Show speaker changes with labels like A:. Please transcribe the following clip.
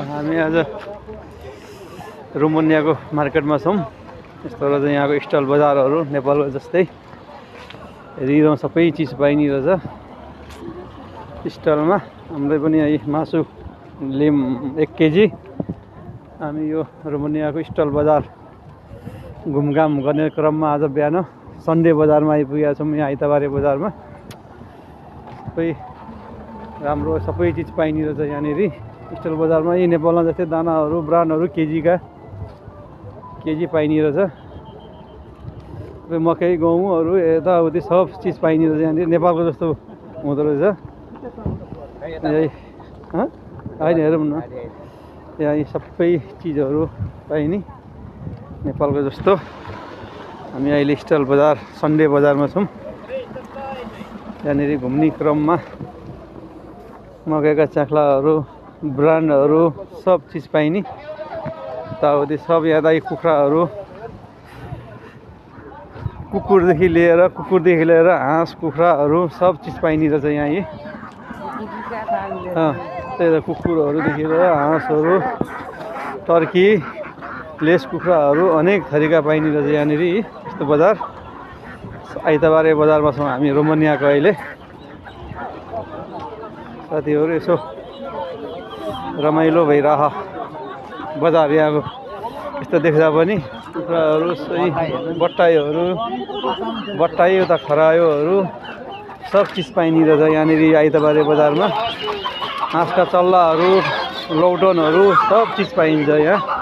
A: हामी आज रोमानियाको मार्केटमा छौँ। यस्तो रहेछ यहाँको स्टल बजारहरू नेपालको जस्तै हेरिरहँ, सबै चिज पाइने रहेछ स्टलमा। हामीलाई पनि यही मासु लिम 1 केजी। हामी यो रोमानियाको स्टल बजार घुमघाम गर्ने क्रममा आज बिहान सन्डे बजारमा आइपुगेका छौँ। यहाँ आइतबारे बजारमा सबै राम्रो सबै चिज पाइने रहेछ यहाँनिर स्टल बजारमा। यही नेपालमा जस्तै दानाहरू ब्रान्डहरू केजी पाइने रहेछ। मकै गहुँहरू यताउति सब चिज पाइने रहेछ यहाँनिर, नेपालको जस्तो हुँदो रहेछ। होइन हेरौँ न, यहाँ यी सबै चिजहरू पाइने नेपालको जस्तो। हामी अहिले स्टल बजार सन्डे बजारमा छौँ। यहाँनिर घुम्ने क्रममा मकैका चाख्लाहरू ब्रान्डहरू सब चिज पाइने यताउति सब। यहाँ दाइ कुखुराहरू कुकुरदेखि लिएर हाँस कुखुराहरू सब चिज पाइने रहेछ यहाँ। यही त्यही त कुकुरहरूदेखि लिएर हाँसहरू टर्की लेस कुखुराहरू अनेक थरीका पाइने रहेछ यहाँनिर यस्तो बजार। आइतबारे बजारमा छौँ हामी रोमानियाको अहिले। साथीहरू यसो रमाइलो भइरह बजार यहाँको यस्तो देख्दा पनि। कुखुराहरू सही बट्टाई उता खरायोहरू सब चिज पाइने रहेछ यहाँनिर आइतबारे बजारमा। हाँसका चल्लाहरू लौटनहरू सब चिज पाइन्छ यहाँ।